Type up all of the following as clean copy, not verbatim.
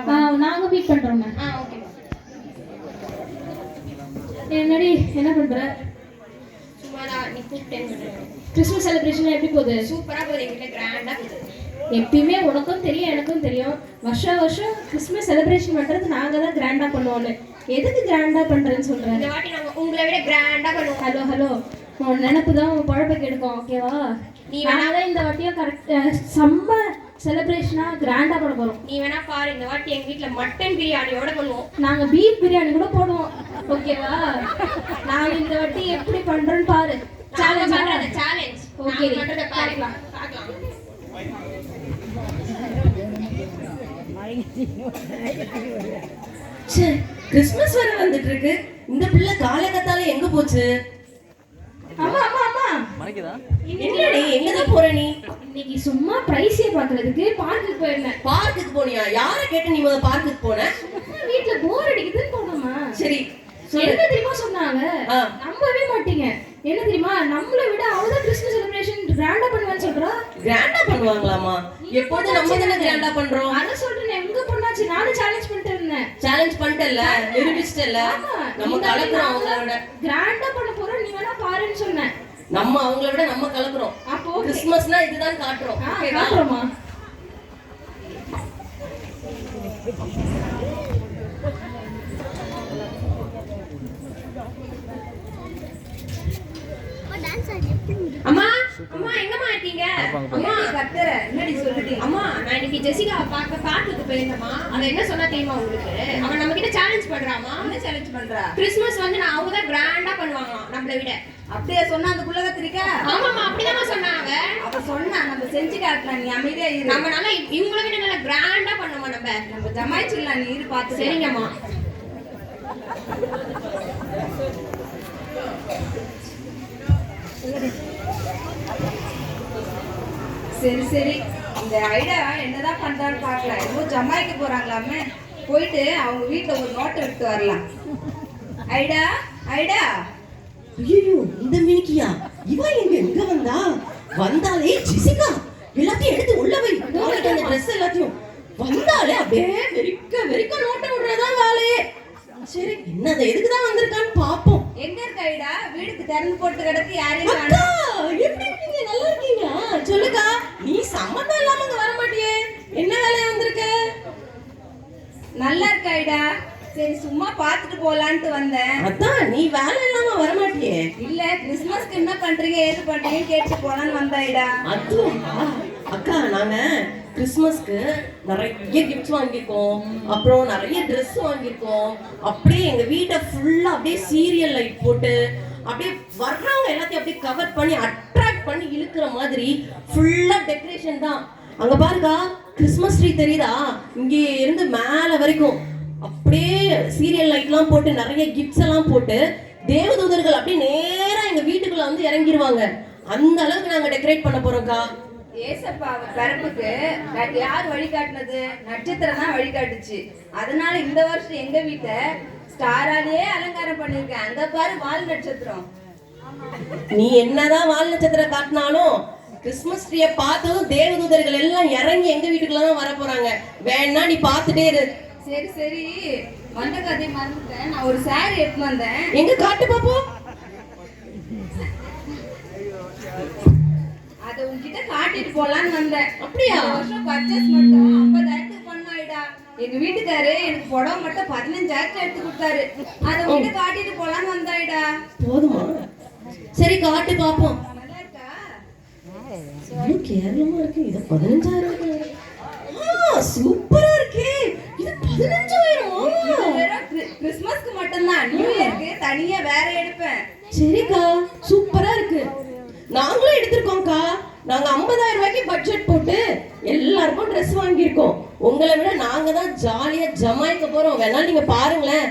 நாங்க meet பண்றோங்க. Okay. என்னடி என்ன பண்ற? சும்மா நான் நீ கூப்பிட்டேன்னு. கிறிஸ்மஸ் செலிப்ரேஷன் எப்படி போகுது? சூப்பரா போகுது, எங்க வீட்ல கிராண்டா போகுது. எப்பயுமே உனக்கும் தெரியும் எனக்கும் தெரியும், வருஷம் கிறிஸ்மஸ் செலிப்ரேஷன் பண்றது நாங்க தான் கிராண்டா பண்ணுவோம்னு. எதுக்கு கிராண்டா பண்றேன்னு சொல்றேன்? இந்த வாட்டி நாங்க உங்களை விட கிராண்டா பண்ணுவோம். ஹலோ உன் நினப்பு தான் உன் பழப்பை கெடுக்கும், ஓகேவா? நீ வேணா இந்த வாட்டியும் கரெக்ட் செம்ம செலிப்ரேஷனா கிராண்டா பண்ண போறோம். நீ வேணா பாரு, இந்த வாட்டி எங்க வீட்ல மட்டன் பிரியாணியோட பண்ணுவோம். நாங்க பீஃப் பிரியாணி கூட போடுவோம், ஓகேவா? நாங்க இந்த வாட்டி எப்படி பண்றோம்னு பாரு. சேலஞ்ச் பண்றது சேலஞ்ச். ஓகே பண்றத பார்க்கலாம். கிறிஸ்மஸ் வர வந்துட்டு இருக்கு, இந்த பிள்ளை காலகத்தால எங்க போச்சு? அம்மா அம்மா அம்மா மறைக்குதா? என்னடி எங்க தான் போற நீ? இன்னைக்கு சும்மா பிரைஸே பார்க்கிறதுக்கு பார்க்குக்கு போயிருந்தேன். பார்க்குக்கு போனியா? யாரை கேட்டு நீ முதல்ல பார்க்குக்கு போன? வீட்ல போர் அடிக்குதுன்னு போனோமா. சரி என்ன தெரியுமா சொன்னாங்க? நம்பவே மாட்டீங்க. என்ன தெரியுமா, நம்மளை விட அவதான் கிறிஸ்மஸ் செலிப்ரேஷன் கிராண்டா பண்ணுவான்னு சொல்றா. கிராண்டா பண்ணுவாங்களாமா? எப்போது நம்ம தானே கிராண்டா பண்றோம். அத சொல்றேன், எங்க பண்ணாச்சு? நானும் சேலஞ்ச் பண்ணிட்டு இருந்தேன். சேலஞ்ச் பண்ணிட்டல, நிரூபிச்சிட்டல. நம்ம கலக்குறோம் அவங்களோட. கிராண்டா பண்ண போறோம், நீ வேணா பாருன்னு சொன்னேன். நம்ம அவங்கள விட நம்ம கலக்குறோம். அப்போ கிறிஸ்மஸ்னா இதுதான் காட்டுறோம். காட்டுறோமா? அம்மா அம்மா எங்கம்மா இருக்கீங்க? அம்மா கத்துற என்னடி சொல்லுடி? அம்மா நான் இன்னைக்கு ஜெசிகா பார்க்குக்கு போயிருந்தேம்மா. அவ என்ன சொன்னா தெரியுமா உங்களுக்கு? அவன் நம்ம கிட்ட சேலஞ்ச் பண்றாமா. என்ன சேலஞ்ச் பண்றா? கிறிஸ்மஸ் வந்து நான் அவங்க தான் கிராண்டா பண்ணுவாங்களாம் நம்மள விட. அப்படியே சொன்னா அந்த புள்ள கத்திரிக்கா? ஆமாம்மா அப்படிதான் சொன்னாங்க. அவ சொன்னா நம்ம செஞ்சு காட்டலாம், நீ அமைதியா இரு. நம்ம நல்லா இவங்கள விட நல்லா கிராண்டா பண்ணுவோம். நம்ம ஜமாய்ச்சிடலாம், நீ இரு பார்த்து. சரிங்கம்மா. சரி இந்த ஐடா என்னதான் பண்றான்னு பார்க்கலாம். ஏதோ ஜமாய்க்க போறாங்களாமே, போயிட்டு அவங்க வீட்டுல ஒரு நோட்டை விட்டு வரலாம். ஐடா ஐடா. ஐயோ இந்த மினிக்கியா இவன் எங்க வந்தாலே ஜெசிகா எல்லாத்தையும் எடுத்து உள்ள வை. நாளைக்கு அந்த ட்ரெஸ் எல்லாத்தையும் வந்தாலே அப்படியே வெறிக்க நோட்டை விடுறதா வேலையே. சரி என்னது எதுக்குதான் வந்திருக்கான்னு பாப்போம். எங்க இருக்க ஐடா? வீடுக்கு திறந்து போட்டு கிடக்கு, யாரையும் அக்கா எப்படி இருக்கீங்க? நல்லா இருக்கீங்களா? சொல்லுக்கா, நீ சம்மந்தம் இல்லாம இங்க வர மாட்டியே, என்ன வேலையா வந்திருக்க? நல்லா இருக்க ஐடா. சரி சும்மா பார்த்துட்டு போலான்ட்டு வந்தேன். அதான் நீ வேலை இல்லாம வர மாட்டியே. இல்ல கிறிஸ்மஸ்க்கு என்ன பண்றீங்க ஏது பண்றீங்கன்னு கேட்டு போலான்னு வந்த ஐடா. அதுவா அக்கா, நாங்க கிறிஸ்மஸ்க்கு நிறைய கிஃப்ட்ஸ் வாங்கியிருக்கோம், அப்புறம் நிறைய ட்ரெஸ் வாங்கியிருக்கோம். அப்படியே எங்க வீட்டை ஃபுல்லா அப்படியே சீரியல் லைட் போட்டு அப்படியே வர்றவங்க எல்லாத்தையும் அப்படியே கவர் பண்ணி அட்ராக்ட் பண்ணி இழுக்கிற மாதிரி ஃபுல்லா டெக்கரேஷன் தான். அங்க பாருக்கா, கிறிஸ்மஸ் ட்ரீ தெரியுதா? இங்கே இருந்து மேல வரைக்கும் அப்படியே சீரியல் லைட்லாம் போட்டு நிறைய கிஃப்ட்ஸ் எல்லாம் போட்டு தேவதூதர்கள் அப்படியே நேரா எங்க வீட்டுக்குள்ள வந்து இறங்கிடுவாங்க. அந்த அளவுக்கு நாங்க டெக்கரேட் பண்ண போறோம்க்கா. ஏசப்பா பிறப்புக்கு யார் வழிகாட்டினது? நட்சத்திரம் தான் வழிகாட்டுச்சு. அதனால இந்த வருஷம் எங்க வீட்டை ஸ்டாராலேயே அலங்காரம் பண்ணிருக்கேன். அந்த பாரு வால் நட்சத்திரம். நீ என்னதான் வால் நட்சத்திரம் காட்டினாலும் கிறிஸ்மஸ் ட்ரீயை பார்த்ததும் தேவதூதர்கள் எல்லாம் இறங்கி எங்க வீட்டுக்குள்ள தான் வர போறாங்க. வேணா நீ பார்த்துட்டே இரு. சரி வந்த கதை மறந்துட்டேன். நான் ஒரு சாரி எடுத்து வந்தேன். எங்க காட்டு பாப்போம். அதை உன்கிட்ட காட்டிட்டு போலான்னு வந்தேன். அப்படியா? வருஷம் பர்ச்சேஸ் மட்டும் 50,000 பண்ணாயிடா. எங்க வீட்டுக்காரு எனக்கு புடவை மட்டும் 15,000 எடுத்து கொடுத்தாரு. அதை உன்கிட்ட காட்டிட்டு போலான்னு வந்தாயிடா. போதுமா? சரி காட்டு பாப்போம். நல்லா இருக்கா? கேவலமா இருக்கு. இது 15,000. சூப்பரா இருக்கே. இது 15,000. கிறிஸ்மஸ்க்கு மட்டும்தான், நியூ இயர்க்கு தனியா வேற எடுப்பேன். சரிக்கா, சூப்பரா இருக்கு. நாங்களும் எடுத்திருக்கோம்க்கா. நாங்க 50,000 ரூபாய்க்கு பட்ஜெட் போட்டு எல்லாருக்கும் ட்ரெஸ் வாங்கியிருக்கோம். உங்களை விட நாங்க தான் ஜாலியா ஜமாய்க்க போறோம். வேணாலும் நீங்க பாருங்களேன்.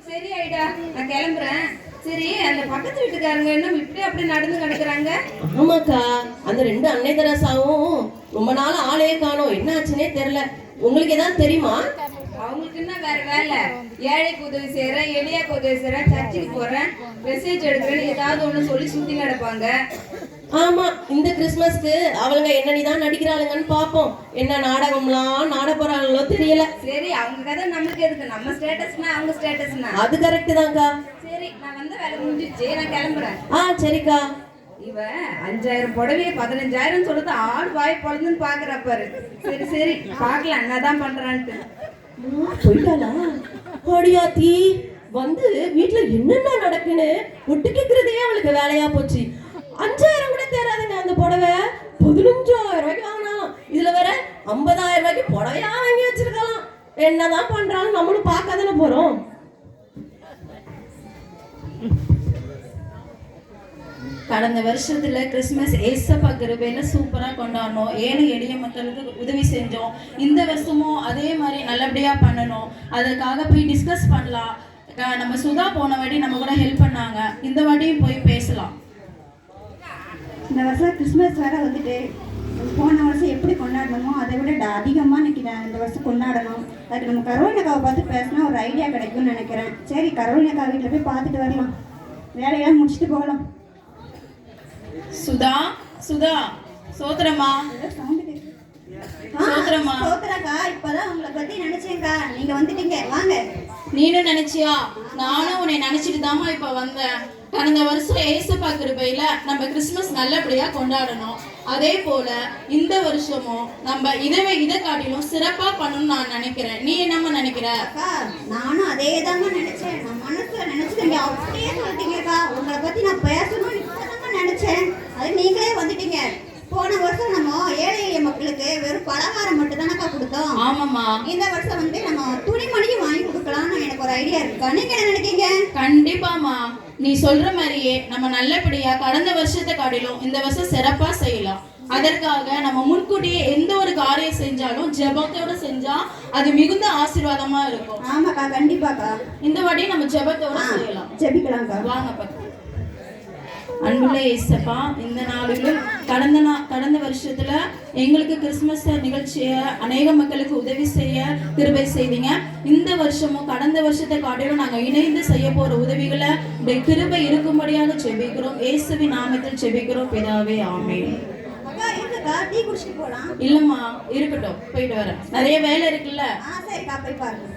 சரி ஐடா, நான் கிளம்புறேன். சரி அந்த பக்கத்து வீட்டுக்காரங்க என்ன இப்படி அப்படி நடந்து கிடக்குறாங்க? ஆமாக்கா, அந்த 2 அன்னை தெரசாவும் ரொம்ப நாள் ஆளையே காணோம். என்ன ஆச்சுன்னே தெரியல. உங்களுக்கு ஏதாவது தெரியுமா? அவங்களுக்கு என்ன வேற வேலை? ஏழைக்கு உதவி செய்யறேன், எளியாக்கு உதவி செய்யறேன், சர்ச்சுக்கு போறேன், மெசேஜ் எடுக்கிறேன்னு ஏதாவது ஒண்ணு சொல்லி சுத்தி கிடப்பாங்க. ஆமா, இந்த கிறிஸ்மஸ்க்கு அவளுங்க என்னதான் நடிக்கிறாளுங்கன்னு பாப்போம். என்ன நாடகம்லாம் நாட போறாங்களோ தெரியல. சரி, அவங்க கதை நம்மளுக்கு எதுக்கு? நம்ம ஸ்டேட்டஸ்னா அவங்க ஸ்டேட்டஸ்னா. அது கரெக்ட் தான்க்கா. சரி, நான் வந்த வேலை முடிஞ்சிச்சு, நான் கிளம்புறேன். சரிக்கா. இவ 5000 புடவைய 15000 சொல்லுது, ஆடு வாய் பொழுதுன்னு பாக்குறா பாரு. சரி சரி, பாக்கலாம் என்னதான் பண்றான்ட்டு. போயிட்டாளா? அடியாத்தி வந்து வீட்டுல என்னென்ன நடக்குன்னு ஒட்டு கேக்குறதே அவளுக்கு வேலையா போச்சு. 5000 கூட தேராதுங்க அந்த புடவை. 15000 ரூபாய்க்கு வாங்கினாலும், இதுல வேற 50000 ரூபாய்க்கு புடவையா வாங்கி வச்சிருக்கலாம். என்னதான் பண்றாலும் நம்மளும் பார்க்காதானே போறோம். கடந்த வருஷத்துல கிறிஸ்மஸ் ஏசப்பா கிருபையில சூப்பரா கொண்டாடணும். ஏழை எளிய மக்களுக்கு உதவி செஞ்சோம். இந்த வருஷமும் அதே மாதிரி நல்லபடியா பண்ணணும். அதுக்காக போய் டிஸ்கஸ் பண்ணலாம். நம்ம சுதா போன வாட்டி நம்ம கூட ஹெல்ப் பண்ணாங்க. இந்த வாட்டியும் போய் பேசலாம். இந்த வருஷம் கிறிஸ்மஸ் வேற வந்துட்டு போன வருஷம் எப்படி கொண்டாடணுமோ அதை விட அதிகமாக இன்னைக்கு இந்த வருஷம் கொண்டாடணும். அதுக்கு நம்ம கரோலினக்காவை பார்த்து பேசினா ஒரு ஐடியா கிடைக்கும்னு நினைக்கிறேன். சரி, கரோலினக்கா வீட்டில் போய் பார்த்துட்டு வரலாம். வேலையெல்லாம் முடிச்சுட்டு போகலாம். சுதா சுதா சோத்திரமா சோத்திரமா. சோத்திரக்கா, இப்பதான் உங்களை பத்தி நினைச்சேன்க்கா. நீங்க வந்துட்டீங்க, வாங்க. நீனும் நினைச்சியா? நானும் உன்னை நினைச்சிட்டு தாமா இப்ப வந்தேன். கடந்த வருஷம் ஏசப்பா கிருபையில நம்ம கிறிஸ்மஸ் நல்லபடியா கொண்டாடணும். அதே போல இந்த வருஷமும் நம்ம இதை காட்டிலும் சிறப்பா பண்ணணும்னு நான் நினைக்கிறேன். நீ என்னம்மா நினைக்கிற? அக்கா, நானும் அதே தாங்க நினைச்சேன். நான் மனசுல நினைச்சிட்டீங்க, அப்படியே சொல்லிட்டீங்கக்கா. உங்களை பத்தி நான் பேசணும்னு இப்பதாங்க நினைச்சேன். அது நீங்களே வந்துட்டீங்க. போன வருஷம் நம்ம ஏழை எளிய மக்களுக்கு வெறும் பலகாரம் மட்டும் தானக்கா கொடுத்தோம். ஆமாம்மா. இந்த வருஷம் வந்து நம்ம துணிமணியும் வாங்கி கொடுக்கலாம்னு எனக்கு ஒரு ஐடியா இருக்கா. நீங்க என்ன நினைக்கீங்க? கண்டிப்பாமா, நீ சொல்ற மாதிரியே நம்ம நல்லபடியா கடந்த வருஷத்தை காட்டிலும் இந்த வருஷம் சிறப்பா செய்யலாம். அதற்காக நம்ம முன்கூட்டியே எந்த ஒரு காரியம் செஞ்சாலும் ஜெபத்தோட செஞ்சா அது மிகுந்த ஆசீர்வாதமா இருக்கும். ஆமாக்கா, கண்டிப்பாக்கா. இந்த வாட்டி நம்ம ஜெபத்தோட செய்யலாம். ஜெபிக்கலாம்க்கா. வாங்க பக்கம். அன்புள்ள ஏசப்பா, இந்த நாளிலும் கடந்த வருஷத்துல எங்களுக்கு கிறிஸ்துமஸ் நிகழ்ச்சியை அநேக மக்களுக்கு உதவி செய்ய கிருபை செய்தீங்க. இந்த வருஷமும் கடந்த வருஷத்தை காட்டிலும் நாங்க இணைந்து செய்ய போற உதவிகளை உடைய கிருபை இருக்கும்படியாக ஜெபிக்கிறோம். இயேசுவின் நாமத்தில் ஜெபிக்கிறோம் பிதாவே, ஆமென். டீ குடிச்சிட்டு போலாம். இல்லம்மா, இருக்கட்டும், போயிட்டு வரேன். நிறைய வேலை இருக்குல்ல. சரிக்கா, போய் பாருங்க.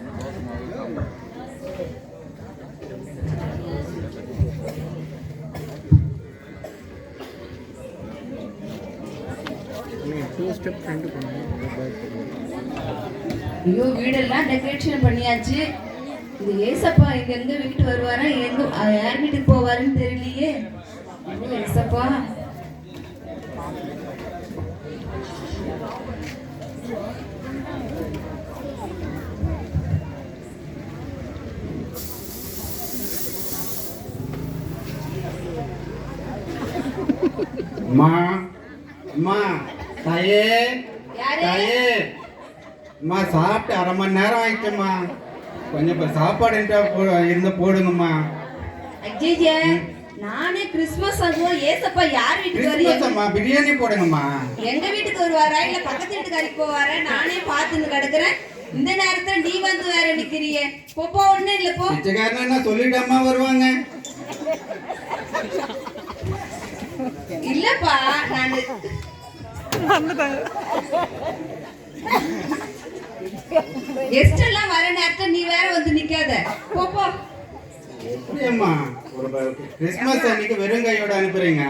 ஐயோ, வீடெல்லாம் டெக்கரேஷன் பண்ணியாச்சு. இந்த ஏசப்பா எங்க வீட்டு வருவாரா, யார் வீட்டுக்கு போவாருன்னு தெரியலையே. ஏசப்பா, அம்மா அம்மா, தாயே தாயே, அம்மா சாப்பிட்டு 1/2 மணி நேரம் ஆயிடுச்சும்மா. கொஞ்சம் இப்போ சாப்பாடு இருந்தா போடுங்கம்மா. அஜய்ஜே, நானே கிறிஸ்மஸ் அதுவும் ஏசப்பா யார் வீட்டுக்கு வருவா? பிரியாணி போடுங்கம்மா. எங்க வீட்டுக்கு வருவாரா இல்ல பக்கத்து வீட்டுக்காரிக்கு போவாரா? நானே பார்த்துன்னு கிடக்குறேன். இந்த நேரத்துல நீ வந்து வேற நிக்கிறியே. போ, ஒண்ணு இல்ல போ. பிச்சைக்காரன் என்ன சொல்லிட்டாமா வருவாங்க? இல்லப்பா, நானு கெஸ்ட் எல்லாம் வர நேரத்துல நீ வேற வந்து நிக்காத. போ. எப்படியம்மா ஒரு கிறிஸ்மஸ் அன்னைக்கு வெறும் கையோட அனுப்புறீங்க?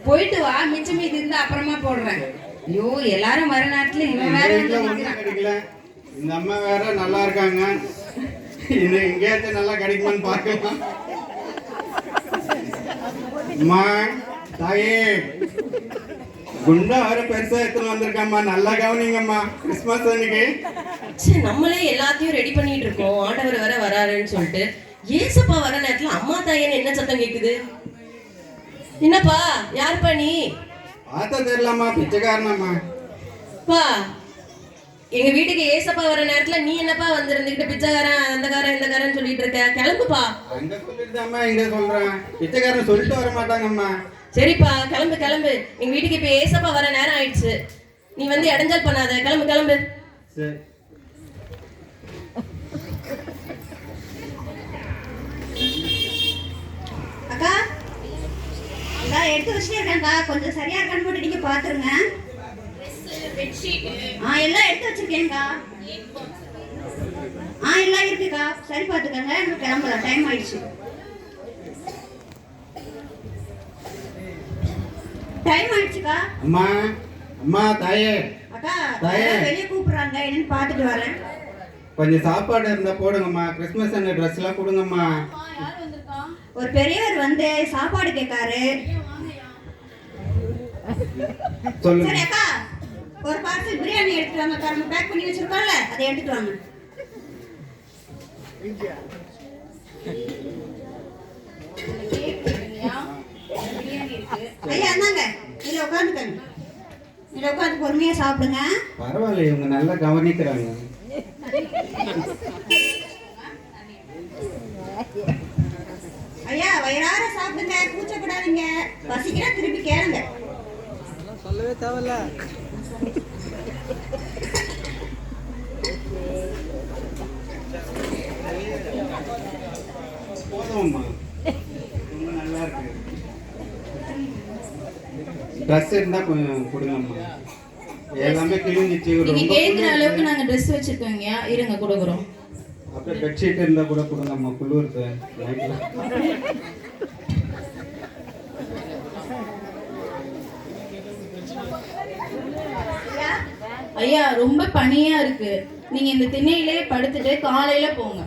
போயிட்டு வா, மிச்சம் மீதி இருந்தா அப்புறமா போடுறேன். ஐயோ, எல்லாரும் வர நேரத்துல இவன் வேற வந்து நிக்கிறான். கிடைக்கல. இந்த அம்மா வேற நல்லா இருக்காங்க. இன்னும் எங்கேயாச்சும் நல்லா கிடைக்குமான்னு பார்க்கலாம். அம்மா தாயே, குண்டா வர பெருசா எடுத்துன்னு வந்திருக்கம்மா. நல்லா கவனிங்கம்மா கிறிஸ்மஸ் அன்னைக்கு. நம்மளே எல்லாத்தையும் ரெடி பண்ணிட்டு இருக்கோம். ஆண்டவர் வேற வராருன்னு சொல்லிட்டு ஏசப்பா வர நேரத்துல அம்மா தாயன்னு என்ன சத்தம் கேக்குது? என்னப்பா, யாருப்பா நீ? பார்த்தா தெரியலம்மா, பிச்சைக்காரனம்மா. பா, எங்க வீட்டுக்கு ஏசப்பா வர நேரத்துல நீ என்னப்பா வந்திருந்துகிட்டு பிச்சைக்காரன் அந்த காரன் சொல்லிட்டு இருக்க? கிளம்புப்பா. அங்க சொல்லிட்டுதாம்மா இங்க சொல்றேன். பிச்சைக்காரன் சொல்லிட்டு வர மாட்டாங்கம்மா. சரிப்பா, கிளம்பு. எங்க வீட்டுக்கு இப்ப ஏசப்பா வர நேரம் ஆயிடுச்சு. நீ வந்து இடைஞ்சல் பண்ணாத. கிளம்பு. சரி. எடுத்து வச்சுட்டே இருக்கேன்க்கா, கொஞ்சம் சரியா இருக்கான்னு மட்டும் நீங்க பாத்துருங்க. எல்லாம் எடுத்து வச்சிருக்கேன்க்கா. எல்லாம் இருக்குக்கா, சரி பாத்துக்கங்க. நம்ம கிளம்பலாம், டைம் ஆயிடுச்சு. டைம் ஆயிடுச்சுக்கா. அம்மா அம்மா தாயே அக்கா தாயே. வெளியே கூப்பிடுறாங்க, என்னன்னு பாத்துட்டு வரேன். கொஞ்சம் சாப்பாடு இருந்தா போடுங்கம்மா. கிறிஸ்மஸ் அந்த ட்ரெஸ் எல்லாம் கொடுங்கம்மா. ஒரு பெரியவர் வந்து சாப்பாடு கேட்காரு. சொல்லுங்க. சரி அக்கா, ஒரு பார்சல் பிரியாணி எடுத்துட்டு வாங்க அக்கா. நம்ம பேக் பண்ணி வச்சிருக்கோம்ல, அதை எடுத்துட்டு வாங்க. ஐயா இந்தாங்க, இதுல உட்காந்துக்கங்க. இதுல உட்காந்து பொறுமையா சாப்பிடுங்க. பரவாயில்ல, இவங்க நல்லா கவனிக்கிறாங்க. ஐயா வயிறார சாப்பிடுங்க, கூச்சப்படாதீங்க. பசிக்கிறா திருப்பி கேளுங்க. சொல்லவே தேவையில்ல. போதும்மா, ரொம்ப நல்லா இருக்கு. ட்ரெஸ் இருந்தா கொஞ்சம் கொடுங்கம்மா. எல்லாமே கிழிஞ்சிச்சு. நீங்க ரொம்ப கேட்குற அளவுக்கு குளிருது. நாங்க ட்ரெஸ் வச்சிருக்கோங்க, இருங்க கொடுக்குறோம். அப்படியே பெட்ஷீட் இருந்தா கூட கொடுங்கம்மா. குளிருது நைட்ல. ஐயா ரொம்ப பனியா இருக்கு, நீங்க இந்த திண்ணையிலே படுத்துட்டு காலையில போங்க.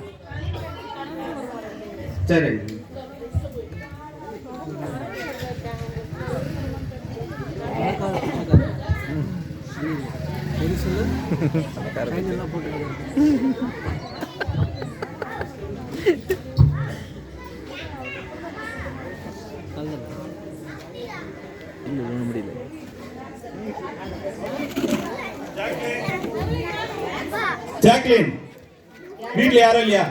சரி. கையெல்லாம் போட்டு முடியல. ஜாக்லின், வீட்ல யாரும் இல்லையா?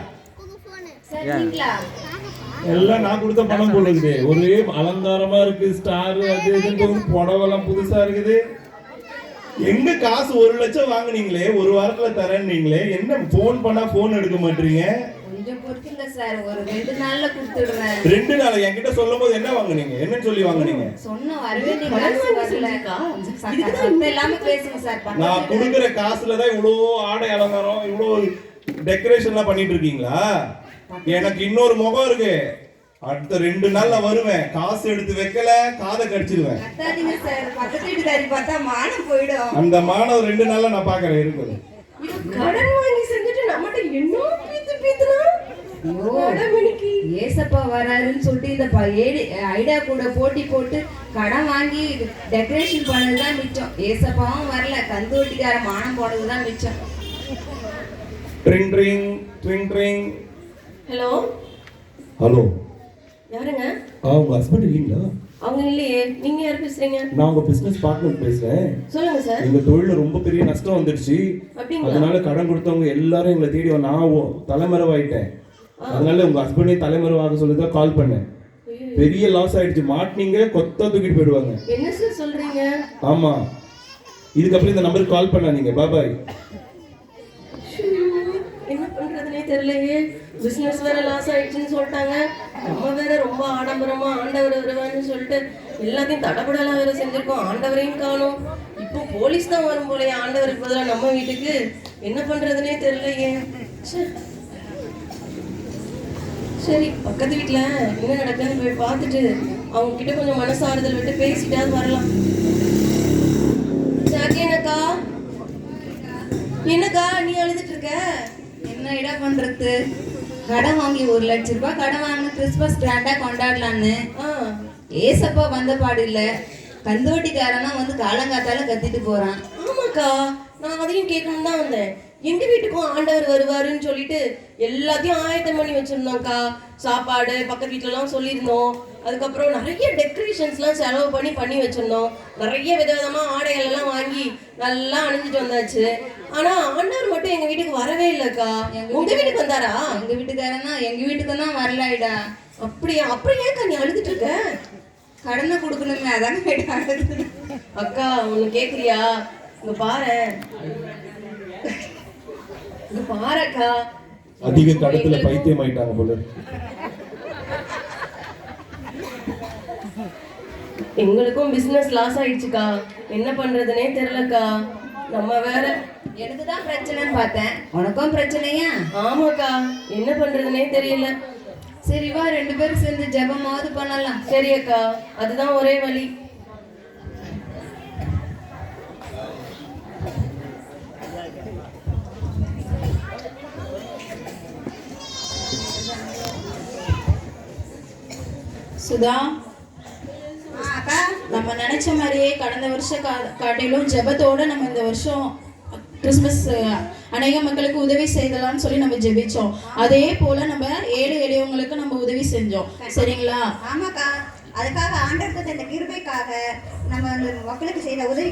எல்லாம் நான் கொடுத்த பணம் போல இருக்குது. ஒரே அலங்காரமா இருக்கு, ஸ்டார் அது இதுன்னு புடவெல்லாம் புதுசா இருக்குது. எங்க காசு 1 லட்சம் வாங்குனீங்களே, ஒரு வாரத்துல தரேன்னீங்களே, என்ன போன் பண்ணா போன் எடுக்க மாட்டீங்க? கொஞ்சம் பொறுத்துங்க சார், ஒரு 2 நாள்ல கொடுத்துடுறேன். 2 நாள் என்கிட்ட சொல்லும் போது என்ன வாங்குனீங்க? என்னன்னு சொல்லி வாங்குனீங்க? சொன்ன வரவே நீ காசு வரல. சத்தம் இல்லாம பேசுங்க சார். நான் கொடுக்குற காசுல தான் இவ்வளோ ஆடை அலங்காரம், இவ்வளோ டெக்கரேஷன்லாம் பண்ணிட்டு இருக்கீங்களா? எனக்கு இன்னொரு முகம் இருக்கு. அடுத்த 2 நாள் நான் வருவேன். காசு எடுத்து வைக்கல காதை கடிச்சிருவேன். கத்தாதீங்க சார், பக்கத்து வீட்டுக்காரி பார்த்தா மானம் போயிடும். அந்த மானம் 2 நாள்ல நான் பாக்குறேன் இருக்குது. கடன் வாங்கி செஞ்சுட்டு நம்மகிட்ட என்ன பீத்து பீத்துனா? ஏசப்பா வராருன்னு சொல்லிட்டு இந்த ஐடியா கூட போட்டி போட்டு கடன் வாங்கி டெக்கரேஷன் பண்ணதுதான் மிச்சம். ஏசப்பாவும் வரல, கந்து வட்டிக்கார மானம் போனதுதான் மிச்சம். Drink drink drink drink. Hello hello, யாருங்க? உங்க ஹஸ்பண்ட் இல்லீங்களா? அவங்க இல்லையே, நீங்க யார் பேசுறீங்க? நான் உங்க பிசினஸ் பார்ட்னர் பேசுறேன். சொல்லுங்க சார். எங்க தொழில ரொம்ப பெரிய நஷ்டம் வந்துடுச்சு. அப்படிங்களா? அதனால கடன் கொடுத்தவங்க எல்லாரும் எங்களை தேடி நான் தலைமறைவாயிட்டேன். அதனால உங்க ஹஸ்பண்டே தலைமறைவாக சொல்லிதான் கால் பண்ணேன். பெரிய லாஸ் ஆயிடுச்சு. மாட்டினீங்க கொத்தா தூக்கிட்டு போயிடுவாங்க. என்ன சார் சொல்றீங்க? ஆமா, இதுக்கப்புறம் இந்த நம்பருக்கு கால் பண்ணாதீங்க. பாய். என்ன பண்றதுனே தெரியலையே. பிசினஸ் வேற லாஸ் ஆயிடுச்சுன்னு சொல்லிட்டாங்க. நம்ம வேற ரொம்ப ஆடம்பரமா ஆண்டவர் வருவான்னு சொல்லிட்டு எல்லாத்தையும் தடபடலாம் வேற செஞ்சிருக்கோம். ஆண்டவரையும் காணோம். இப்போ போலீஸ் தான் வரும் போலயே ஆண்டவருக்கு பதிலாக நம்ம வீட்டுக்கு. என்ன பண்றதுனே தெரியலையே. சரி, பக்கத்து வீட்டுல என்ன நடக்குதுன்னு போய் பார்த்துட்டு அவங்க கிட்ட கொஞ்சம் மனசாறுதல் விட்டு பேசிட்டாவது வரலாம். என்னக்கா என்னக்கா நீ அழுதுட்டு இருக்க? என்ன இட பண்றது, கடன் வாங்கி 1 லட்சம் ரூபாய் கடன் வாங்கின கிறிஸ்மஸ் கிராண்டா கொண்டாடலான்னு. ஏசப்பா வந்த பாடு இல்ல, கந்துவட்டிக்காரனா வந்து காலங்காத்தால கத்திட்டு போறான். ஆமாக்கா, நான் அதையும் கேட்கணும் தான் வந்தேன். எங்க வீட்டுக்கும் ஆண்டவர் வருவாருன்னு சொல்லிட்டு எல்லாத்தையும் ஆயத்தம் பண்ணி வச்சிருந்தோம்க்கா. சாப்பாடு பக்கத்து வீட்டுலலாம் சொல்லியிருந்தோம். அதுக்கப்புறம் நிறைய டெக்கரேஷன்ஸ்லாம் செலவு பண்ணி வச்சிருந்தோம். நிறைய விதவிதமா ஆடைகள் எல்லாம் வாங்கி நல்லா அணிஞ்சிட்டு வந்தாச்சு. ஆனா ஆண்டவர் மட்டும் எங்க வீட்டுக்கு வரவே இல்லைக்கா. உங்க வீட்டுக்கு வந்தாரா? எங்க வீட்டுக்காரனா எங்க வீட்டுக்கு தான் வரலாயிடா. அப்படியா? அப்புறம் ஏன்க்கா நீ அழுதுட்டு இருக்க? கடனை கொடுக்கணுமே, அதான அழுது. அக்கா ஒண்ணு கேக்குறியா? இங்க பாரு, இங்க பாருக்கா. அதிக கடத்துல பைத்தியம் ஆயிட்டாங்க போல. எங்களுக்கும் பிசினஸ் லாஸ் ஆயிடுச்சுக்கா, என்ன பண்றதுனே தெரியலக்கா. நம்ம வேற. எனக்கு தான் பிரச்சனைன்னு பார்த்தேன், உனக்கும் பிரச்சனையா? ஆமாக்கா, என்ன பண்றதுனே தெரியல. சரி வா, 2 பேரும் சேர்ந்து ஜெபமாவது பண்ணலாம். சரி அக்கா, அதுதான் ஒரே வழி. சுதா, அக்கா நம்ம நினைச்ச மாதிரியே கடந்த வருஷம் காட்டிலும் ஜெபத்தோட நம்ம இந்த வருஷம் கிறிஸ்மஸ் அநேக மக்களுக்கு உதவி செய்யலாம்னு சொல்லி நம்ம ஜெபிச்சோம். அதே போல நம்ம ஏழை எளியவங்களுக்கு நம்ம உதவி செஞ்சோம். சரிங்களா? ஆமாக்கா, அதுக்காக ஆண்டவருக்கு இந்த கிருபைக்காக நம்ம அந்த மக்களுக்கு செய்த உதவி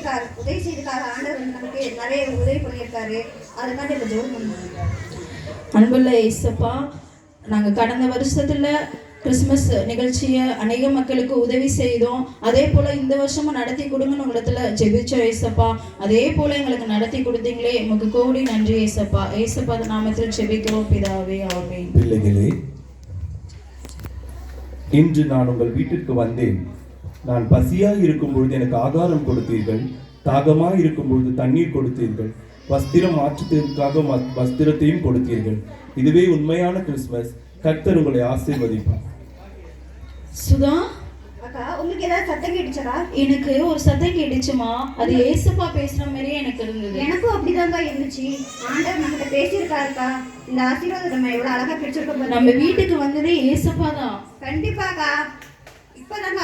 செய்ததுக்காக ஆண்டவர் வந்து நமக்கு நிறைய உதவி பண்ணியிருக்காரு. அதுக்காக இந்த ஜெபம் பண்ணுவோம். அன்புள்ள இயேசப்பா, நாங்கள் கடந்த வருஷத்துல கிறிஸ்மஸ் நிகழ்ச்சியை அநேக மக்களுக்கு உதவி செய்தோம். அதே போல இந்த வருஷமும் நடத்தி கொடுங்கன்னு உங்களிடத்துல ஜெபிச்சோம் ஏசப்பா. அதே போல எங்களுக்கு நடத்தி கொடுத்தீங்களே, உமக்கு கோடி நன்றி ஏசப்பா. ஏசப்பா நாமத்தில் ஜெபிக்கிறோம் பிதாவே, ஆமென். பிள்ளைகளே, இன்று நான் உங்கள் வீட்டிற்கு வந்தேன். நான் பசியாய் இருக்கும் பொழுது எனக்கு ஆகாரம் கொடுத்தீர்கள், தாகமாய் இருக்கும் பொழுது தண்ணீர் கொடுத்தீர்கள், வஸ்திரம் மாற்றுவதற்காக வஸ்திரத்தையும் கொடுத்தீர்கள். இதுவே உண்மையான கிறிஸ்மஸ். கர்த்தர் உங்களை ஆசீர்வதிப்பார். சுதா, அக்கா உங்களுக்கு ஏதாவது சத்தம் கேட்டுச்சா? எனக்கு ஒரு சத்தம் கேட்டுச்சுமா, அது ஏசப்பா பேசுற மாதிரியே எனக்கு இருந்தது. எனக்கும் அப்படிதாங்க இருந்துச்சு. ஆண்டவர் நம்மகிட்ட பேசியிருக்காருக்கா. இந்த ஆசீர்வாதம் நம்ம எவ்வளவு அழகா பிடிச்சிருக்கோம். நம்ம வீட்டுக்கு வந்ததே ஏசப்பா தான். கண்டிப்பாக்கா, இப்பதாங்க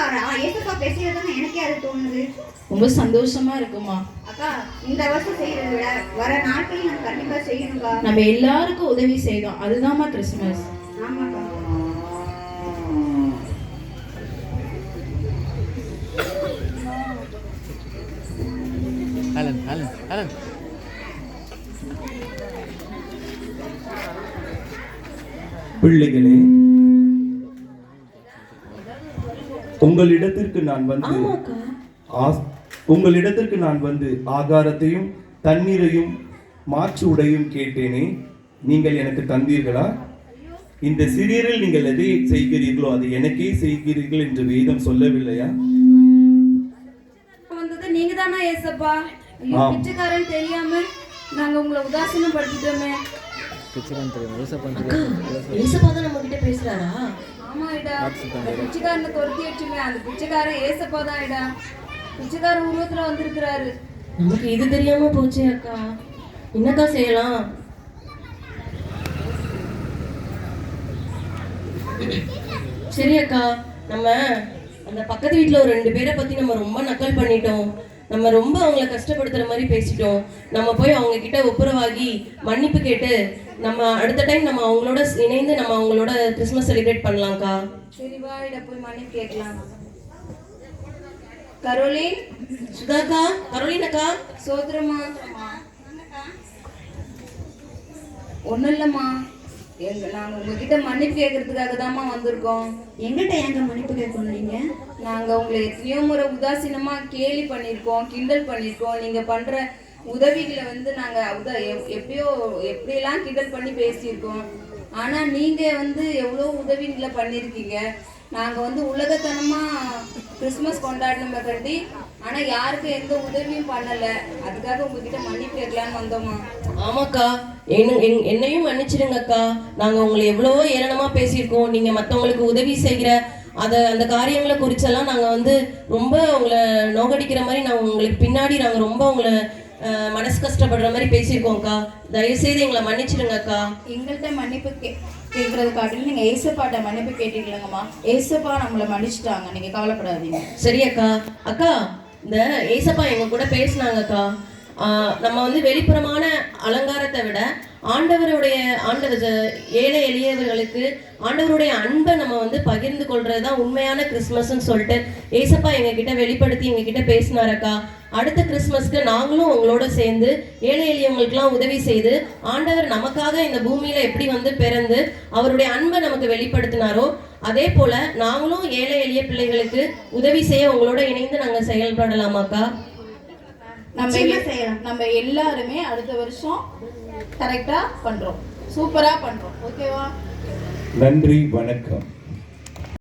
ஏசப்பா பேசியதுன்னு எனக்கே அது தோணுது. ரொம்ப சந்தோஷமா இருக்குமா அக்கா. இந்த வருஷம் செய்யறதை விட வர நாட்களில் நம்ம கண்டிப்பா செய்யணும்க்கா. நம்ம எல்லாருக்கும் உதவி செய்தோம், அதுதான்மா கிறிஸ்மஸ். ஆமாக்கா. அலன் பிள்ளைகளே, உங்களிடத்திற்கு நான் வந்து ஆகாரத்தையும் தண்ணீரையும் மாற்று உடையும் கேட்டேனே, நீங்கள் எனக்கு தந்தீர்களா? இந்த சிறியரில் நீங்கள் எதை செய்கிறீர்களோ அதை எனக்கே செய்கிறீர்கள் என்று வேதம் சொல்லவில்லையா? வந்தது நீங்க தானா ஏசப்பா? ஆம். பிச்சைக்காரன் தெரியாம நாங்க உங்களை உதாசீனம் படுத்திட்டோமே. ஏசப்பா தான் நம்ம கிட்ட பேசுறாரா? ஆமா ஐடா, அந்த பிச்சைக்காரனை துரத்தி வச்சுமே, அந்த பிச்சைக்காரன் ஏசப்பா தான் ஐடா. பிச்சைக்காரன் உருவத்துல வந்திருக்கிறாரு. நமக்கு இது தெரியாம போச்சே அக்கா, என்னக்கா செய்யலாம்? சரி அக்கா, நம்ம அந்த பக்கத்து வீட்டில் ஒரு 2 பேரை பற்றி நம்ம ரொம்ப நக்கல் பண்ணிட்டோம். நம்ம ரொம்ப அவங்கள கஷ்டப்படுத்துகிற மாதிரி பேசிட்டோம். நம்ம போய் அவங்க கிட்ட ஒப்புரவாகி மன்னிப்பு கேட்டு நம்ம அடுத்த டைம் நம்ம அவங்களோட இணைந்து நம்ம அவங்களோட கிறிஸ்மஸ் செலிப்ரேட் பண்ணலாம்க்கா. சரி வா ஐடா, போய் மன்னிப்பு கேட்கலாம். கரோலின். சுதாக்கா, கரோலின் அக்கா. சோதரமா. ஒன்றும் இல்லைம்மா, நாங்கள் உங்ககிட்ட மன்னிப்பு கேட்கறதுக்காக தான்மா வந்திருக்கோம். எங்கிட்ட ஏங்க மன்னிப்பு கேட்கணும் நீங்க? நாங்கள் உங்களை எத்தனையோ முறை உதாசீனமாக கேலி பண்ணியிருக்கோம், கிண்டல் பண்ணியிருக்கோம். நீங்கள் பண்ணுற உதவிகளை வந்து நாங்கள் எப்படியெல்லாம் கிண்டல் பண்ணி பேசியிருக்கோம். ஆனால் நீங்கள் வந்து எவ்வளோ உதவிகளை பண்ணியிருக்கீங்க. நாங்கள் வந்து உலகத்தனமாக கிறிஸ்மஸ் கொண்டாடணுமே கட்டி, ஆனால் யாருக்கும் எந்த உதவியும் பண்ணலை. அதுக்காக உங்ககிட்ட மன்னிப்பு கேட்கலான்னு வந்தோம்மா. ஆமாக்கா, என்னையும் மன்னிச்சிடுங்கக்கா. நாங்கள் உங்களை எவ்வளவோ ஏளனமாக பேசியிருக்கோம். நீங்கள் மற்றவங்களுக்கு உதவி செய்கிற அந்த காரியங்களை குறிச்செல்லாம் நாங்கள் வந்து ரொம்ப உங்களை நோகடிக்கிற மாதிரி உங்களுக்கு பின்னாடி நாங்கள் ரொம்ப உங்களை மனசு கஷ்டப்படுற மாதிரி பேசியிருக்கோம்க்கா. தயவுசெய்து எங்களை மன்னிச்சிடுங்கக்கா. எங்கள்கிட்ட மன்னிப்பு கேட்கறது காட்டிலும் நீங்கள் ஏசப்பாட்ட மன்னிப்பு கேட்டீங்களங்கம்மா. ஏசப்பா நம்மளை மன்னிச்சிட்டாங்க, நீங்கள் கவலைப்படாதீங்க. சரி அக்கா. அக்கா, இந்த ஏசப்பா எங்கள் கூட பேசினாங்கக்கா. நம்ம வந்து வெளிப்புறமான அலங்காரத்தை விட ஆண்டவர் ஏழை எளியவர்களுக்கு ஆண்டவருடைய அன்பை நம்ம வந்து பகிர்ந்து கொள்றது தான் உண்மையான கிறிஸ்மஸ்ன்னு சொல்லிட்டு ஏசப்பா எங்ககிட்ட வெளிப்படுத்தி எங்ககிட்ட பேசினாரக்கா. அடுத்த கிறிஸ்மஸ்க்கு நாங்களும் உங்களோட சேர்ந்து ஏழை எளியவங்களுக்கெல்லாம் உதவி செய்து ஆண்டவர் நமக்காக இந்த பூமியில எப்படி வந்து பிறந்து அவருடைய அன்பை நமக்கு வெளிப்படுத்தினாரோ அதே போல நாங்களும் ஏழை எளிய பிள்ளைகளுக்கு உதவி செய்ய உங்களோட இணைந்து நாங்கள் செயல்படலாமாக்கா? நம்ம எல்லாருமே அடுத்த வருஷம் கரெக்டா பண்றோம், சூப்பரா பண்றோம். ஓகேவா? நன்றி, வணக்கம்.